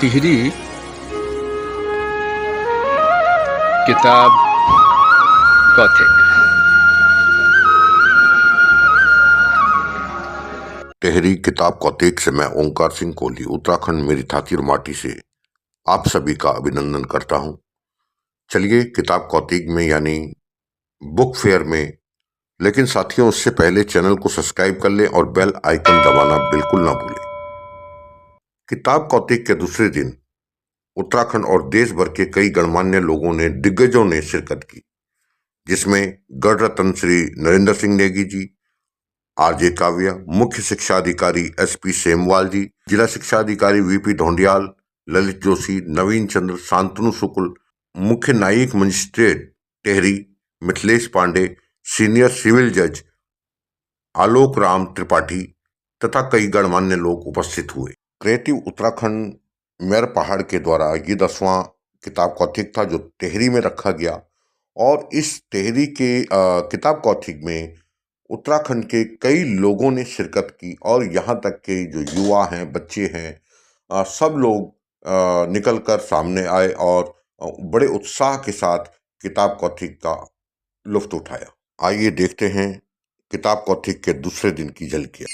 टिहरी किताब कौथिग। टिहरी किताब कौथिग से मैं ओंकार सिंह कोहली उत्तराखंड मेरी थाती और माटी से आप सभी का अभिनंदन करता हूं। चलिए किताब कौथिग में यानी बुक फेयर में, लेकिन साथियों उससे पहले चैनल को सब्सक्राइब कर लें और बेल आइकन दबाना बिल्कुल ना भूलें। किताब कौथिग के दूसरे दिन उत्तराखंड और देश भर के कई गणमान्य लोगों ने, दिग्गजों ने शिरकत की, जिसमें गढ़ रत्न श्री नरेंद्र सिंह नेगी जी, आरजे काव्या, मुख्य शिक्षा अधिकारी एसपी सेमवाल जी, जिला शिक्षा अधिकारी वीपी ढोंडियाल, ललित जोशी, नवीन चंद्र, शांतनु शुक्ल, मुख्य न्यायिक magistrate Tehri Mithilesh Pande, senior civil जज आलोक राम त्रिपाठी तथा कई गणमान्य लोग उपस्थित हुए। क्रिएटिव उत्तराखंड मेयर पहाड़ के द्वारा ये 10वां किताब कौथिग था जो टिहरी में रखा गया। और इस टिहरी के किताब कौथिग में उत्तराखंड के कई लोगों ने शिरकत की और यहाँ तक के जो युवा हैं, बच्चे हैं, सब लोग निकल कर सामने आए और बड़े उत्साह के साथ किताब कौथिग का लुत्फ उठाया। आइए देखते हैं किताब कौथिग के दूसरे दिन की झलकियां।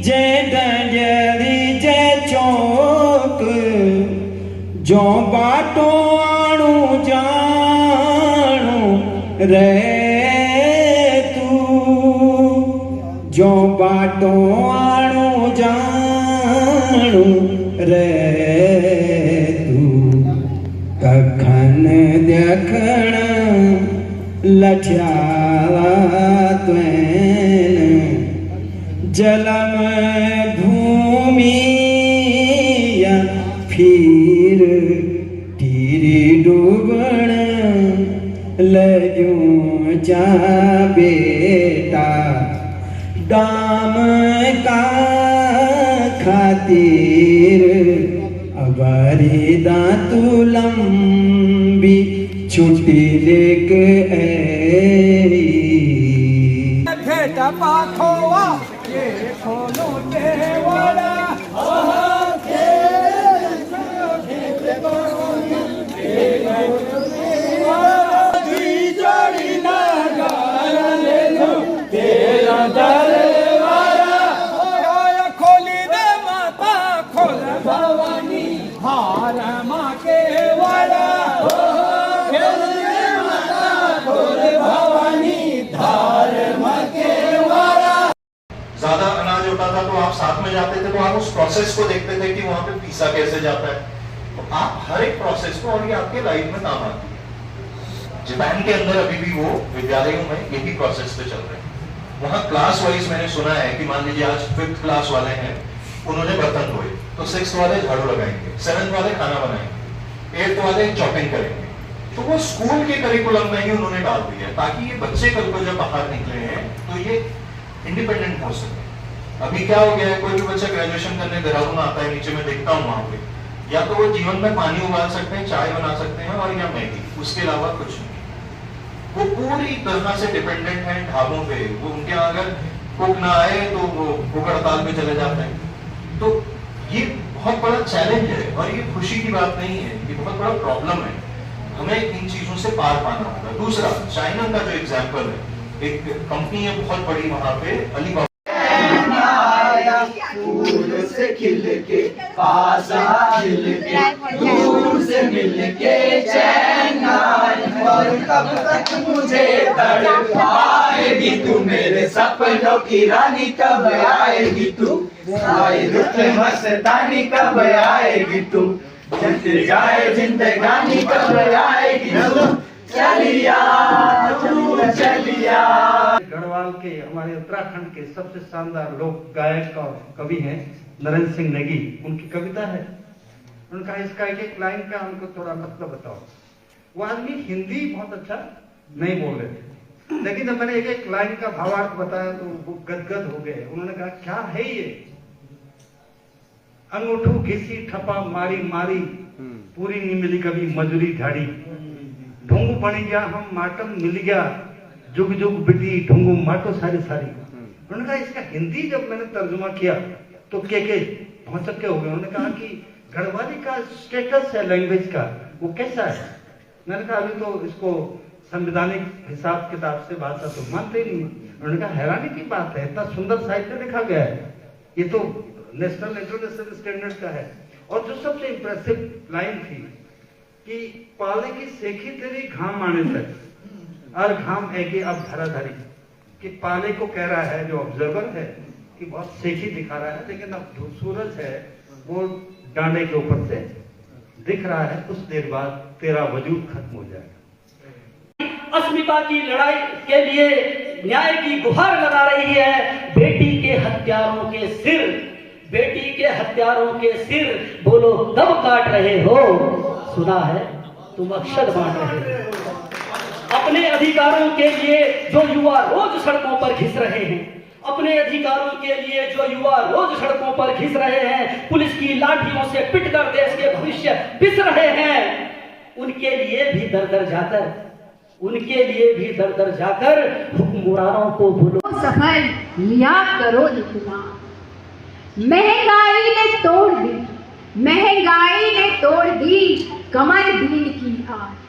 जय डंजरी जय चौक जो बाटो आणू जानू रे तू, जो बाटो आणू जानू रे तू, कखन देखण लठ्यावा त्वेन जलम भूमि फिर टीरी डूबण लजू जा बेटा, दाम का खातिर अबारी दांतु लंबी छुट्टी लेके भेटा पाखोवा ये खोलो देवाला खोली दे माता खोल भवानी हार माँ के वाला, ज्यादा अनाज होता था तो आप साथ में जाते थे, तो आप उस प्रोसेस को देखते थे कि वहां पे पीसा कैसे जाता है। तो आप हर एक प्रोसेस को, और ये आपके लाइफ में काम आती है। जापान के अंदर अभी भी वो विद्यालयों में यही प्रोसेस पे चल रहे हैं। वहां क्लास वाइज मैंने सुना है कि मान लीजिए आज 5th क्लास वाले हैं, उन्होंने बर्तन धोए, तो 6th वाले झाड़ू लगाएंगे, 7th वाले खाना बनाएंगे, 8th वाले चॉपिंग करेंगे। तो वो स्कूल के करिकुलम में ही उन्होंने डाल दिया है ताकि ये बच्चे कल को जब बाहर निकले हैं तो ये इंडिपेंडेंट हो सके। अभी क्या हो गया है, कोई भी बच्चा ग्रेजुएशन करने देहरादून आता है, नीचे मैं देखता हूँ वहां पे, या तो वो जीवन में पानी उबाल सकते हैं, चाय बना सकते हैं, और या मैगी, उसके अलावा कुछ नहीं। वो पूरी तरह से डिपेंडेंट है ढाबों पे। वो उनके अगर कुक ना आए तो वो भूख हड़ताल पे चले जाते हैं। तो ये बहुत बड़ा चैलेंज है और ये खुशी की बात नहीं है, ये बहुत बड़ा प्रॉब्लम है। हमें इन चीजों से पार पाना होगा। दूसरा, चाइना का जो एग्जाम्पल है, एक कंपनी है बहुत बड़ी वहां पे, अलीबाबा, फूल से खिल के पास खिल के दूर से मिल के चैन आए, और कब तक मुझे तड़पाएगी तू, मेरे सपनों की रानी कब आएगी तू, आए रुख मस्तानी कब आएगी तू, जाए जिंदगानी कब आएगी तू, चलिया चलिया। गढ़वाल के, हमारे उत्तराखंड के सबसे शानदार लोक गायक और कवि हैं नरेंद्र सिंह नेगी। उनकी कविता है, उनका इसका एक एक लाइन का हमको थोड़ा मतलब बताओ। वो आदमी हिंदी बहुत अच्छा नहीं बोल रहे थे, लेकिन जब मैंने एक एक लाइन का भावार्थ बताया तो वो गदगद हो गए। उन्होंने कहा क्या है ये, अंगूठू घिसी ठपा मारी मारी, पूरी नहीं मिली कभी मजूरी झाड़ी, ढोंगू बन गया हम माटम मिल गया, जुग जुग बिटी ढोंगू माटो सारी सारी। उन्होंने कहा इसका हिंदी जब मैंने तर्जुमा किया तो के भौचक्के हो गए। उन्होंने कहा कि गढ़वाली का स्टेटस है लैंग्वेज का, वो कैसा है? मैंने कहा अभी तो इसको संवैधानिक हिसाब किताब से भाषा तो मानते ही नहीं। उन्होंने कहा हैरानी की बात है, इतना सुंदर साहित्य लिखा गया है, ये तो नेशनल इंटरनेशनल स्टैंडर्ड का है। और जो सबसे इंप्रेसिव लाइन थी कि पाले की सेखी तेरी घाम आने तक, और घाम है कि अब धराधारी, कि पाले को कह रहा है जो ऑब्जर्वर है कि बहुत सेखी दिखा रहा है, लेकिन अब जो सूरज है वो डांडे के ऊपर से दिख रहा है, कुछ देर बाद तेरा वजूद खत्म हो जाएगा। अस्मिता की लड़ाई के लिए न्याय की गुहार लगा रही है। बेटी के हत्यारों के सिर, बेटी के हत्यारों के सिर बोलो कब काट रहे हो, सुना है तुम अक्षर बांट रहे हो। अपने अधिकारों के लिए जो युवा रोज सड़कों पर घिस रहे हैं, अपने अधिकारों के लिए जो युवा रोज सड़कों पर घिस रहे हैं, पुलिस की लाठियों से पिटकर देश के भविष्य पिस रहे हैं, उनके लिए भी दर दर जाकर, उनके लिए भी दर दर जाकर हुक्मरानों को भूलो। सफर लिया करो इतना, महंगाई ने तोड़ दी, महंगाई ने तोड़ दी कमर दिल की आज,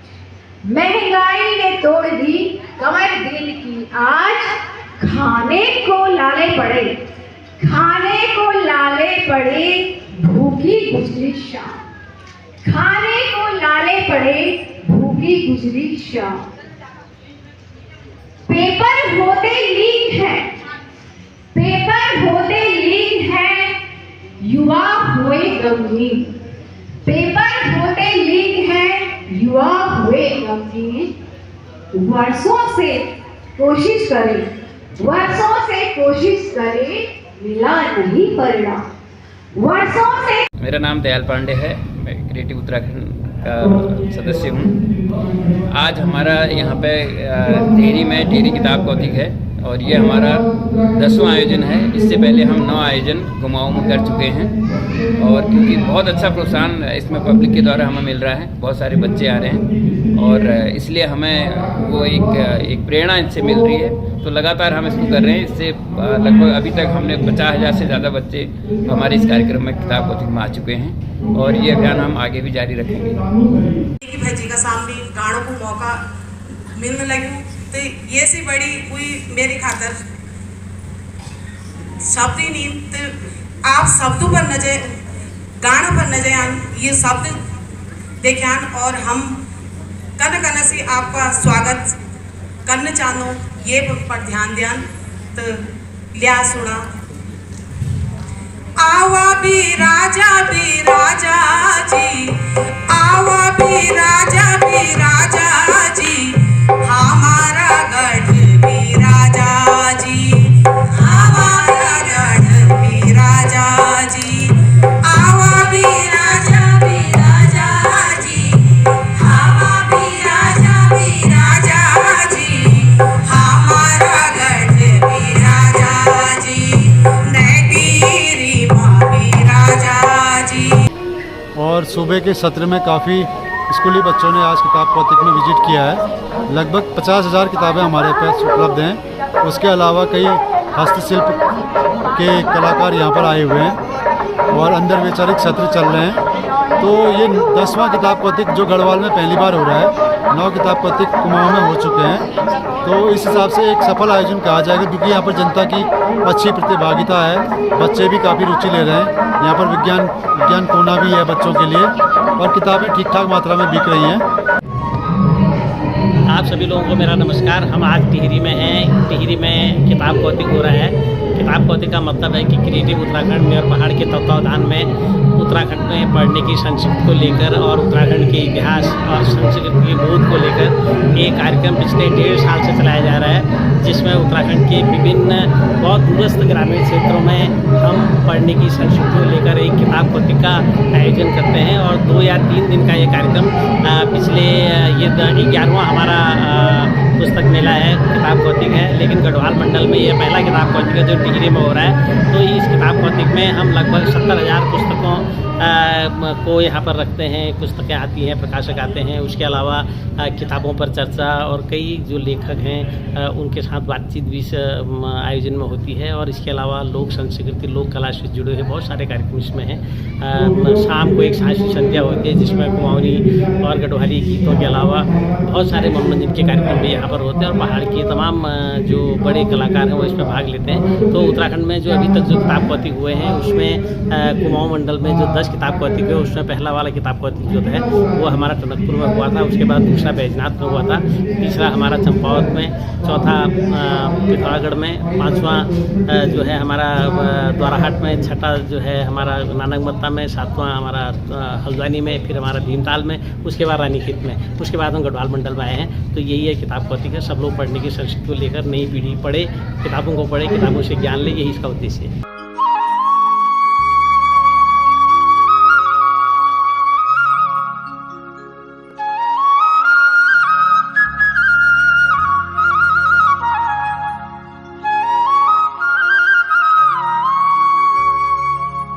महंगाई ने तोड़ दी कमर दिल की आज। खाने को लाले पड़े, खाने को लाले पड़े भूखी गुजरी शाम, खाने को लाले पड़े भूखी गुजरी शाम। पेपर होते लीक है, पेपर होते लीक है, युवा हुए गमगीन, पेपर होते लीक है, युवा हुए गमगीन। वर्षों से कोशिश करें, वर्षों से कोशिश करें, मिला नहीं परिणाम, वर्षों से। मेरा नाम दयाल पांडे है, मैं क्रिएटिव उत्तराखंड का सदस्य हूँ। आज हमारा यहाँ पे टिहरी में टिहरी किताब कौतिक है और ये हमारा 10वां आयोजन है। इससे पहले हम 9 आयोजन कुमाऊं में कर चुके हैं और क्योंकि बहुत अच्छा प्रोत्साहन इसमें पब्लिक के द्वारा हमें मिल रहा है, बहुत सारे बच्चे आ रहे हैं और इसलिए हमें वो एक प्रेरणा इनसे मिल रही है, तो लगातार हम इसको कर रहे हैं। इससे लगभग अभी तक हमने 50,000 से ज़्यादा बच्चे हमारे इस कार्यक्रम में किताब कौतिक में आ चुके हैं और ये अभियान हम आगे भी जारी रखेंगे। भाजी का सामने गाड़ों को मौका मिलने लगी तो ये सी बड़ी हुई मेरी खातर शब्द ही नहीं, तो आप शब्दों पर न जाए, गानों पर न जाए, ये शब्द देख्यान और हम कन से आपका स्वागत करने चाहूँ, ये पर ध्यान ध्यान तो लिया सुना। आवा भी राजा जी, आवा भी राजा जी, हमारा गढ़ भी राजा जी, हमारा गढ़ भी राजा जी, आवा भी राजा जी, हवा भी राजा जी, हमारा गढ़ भी राजा जी, नगीरी माँ भी राजा जी। और सुबह के सत्र में काफ़ी स्कूली बच्चों ने आज किताब कौतिक में विजिट किया है। लगभग 50,000 किताबें हमारे पास उपलब्ध हैं। उसके अलावा कई हस्तशिल्प के कलाकार यहाँ पर आए हुए हैं और अंदर वैचारिक सत्र चल रहे हैं। तो ये 10वां किताब कौतिक जो गढ़वाल में पहली बार हो रहा है, 9 किताब कौतिक कुमाऊं में हो चुके हैं। तो इस हिसाब से एक सफल आयोजन कहा जाएगा क्योंकि यहाँ पर जनता की अच्छी प्रतिभागिता है, बच्चे भी काफ़ी रुचि ले रहे हैं। यहाँ पर विज्ञान कोना भी है बच्चों के लिए और किताबें ठीक ठाक मात्रा में बिक रही हैं। आप सभी लोगों को मेरा नमस्कार। हम आज टिहरी में हैं। टिहरी में किताब कौतिक हो रहा है। किताब कौतिक का मतलब है कि क्रिएटिव उत्तराखंड मेयर पहाड़ के तत्वावधान में उत्तराखंड में पढ़ने की संस्कृति को लेकर और उत्तराखंड के इतिहास और संस्कृति की बोध को लेकर एक कार्यक्रम पिछले 1.5 साल से चलाया जा रहा है, जिसमें उत्तराखंड के विभिन्न बहुत दूरस्थ ग्रामीण क्षेत्रों में हम पढ़ने की संस्कृति को लेकर एक किताब कौतिक का आयोजन करते हैं और 2 या 3 दिन का ये कार्यक्रम पिछले ये 11वां हमारा पुस्तक मेला है, किताब कौतिक है, लेकिन गढ़वाल मंडल में ये पहला किताब कौतिक है जो टिहरी में हो रहा है। तो इस किताब कौतिक में हम लगभग 70,000 पुस्तकों को यहाँ पर रखते हैं। पुस्तकें आती हैं, प्रकाशक आते हैं, उसके अलावा किताबों पर चर्चा और कई जो लेखक हैं उनके साथ बातचीत भी इस आयोजन में होती है। और इसके अलावा लोक संस्कृति, लोक कला से जुड़े हुए बहुत सारे कार्यक्रम इसमें हैं। शाम को एक सांस्कृतिक संध्या होती है जिसमें कुमाऊनी और गढ़वाली गीतों के अलावा बहुत सारे मनोरंजन के कार्यक्रम भी यहाँ पर होते हैं और पहाड़ के तमाम जो बड़े कलाकार हैं वो इसमें भाग लेते हैं। तो उत्तराखंड में जो अभी तक जो किताब कौतिक हुए हैं उसमें कुमाऊं मंडल में जो 10 किताब कौतिक है उसमें पहला वाला किताब कौतिक जो है वो हमारा टनकपुर में हुआ था, उसके बाद दूसरा बैजनाथ में हुआ था, तीसरा हमारा चंपावत में, चौथा पिथौरागढ़ में, पाँचवा जो है हमारा द्वाराहाट में, छठा जो है हमारा नानकमत्ता में, सातवां हमारा हल्द्वानी में, फिर हमारा भीमताल में, उसके बाद रानीखेत में, उसके बाद हम गढ़वाल मंडल में आए हैं। तो यही है किताब कौतिक है। सब लोग पढ़ने की संस्कृति को लेकर नई पीढ़ी पढ़े, किताबों को पढ़े, किताबों से ज्ञान ले, यही इसका उद्देश्य है।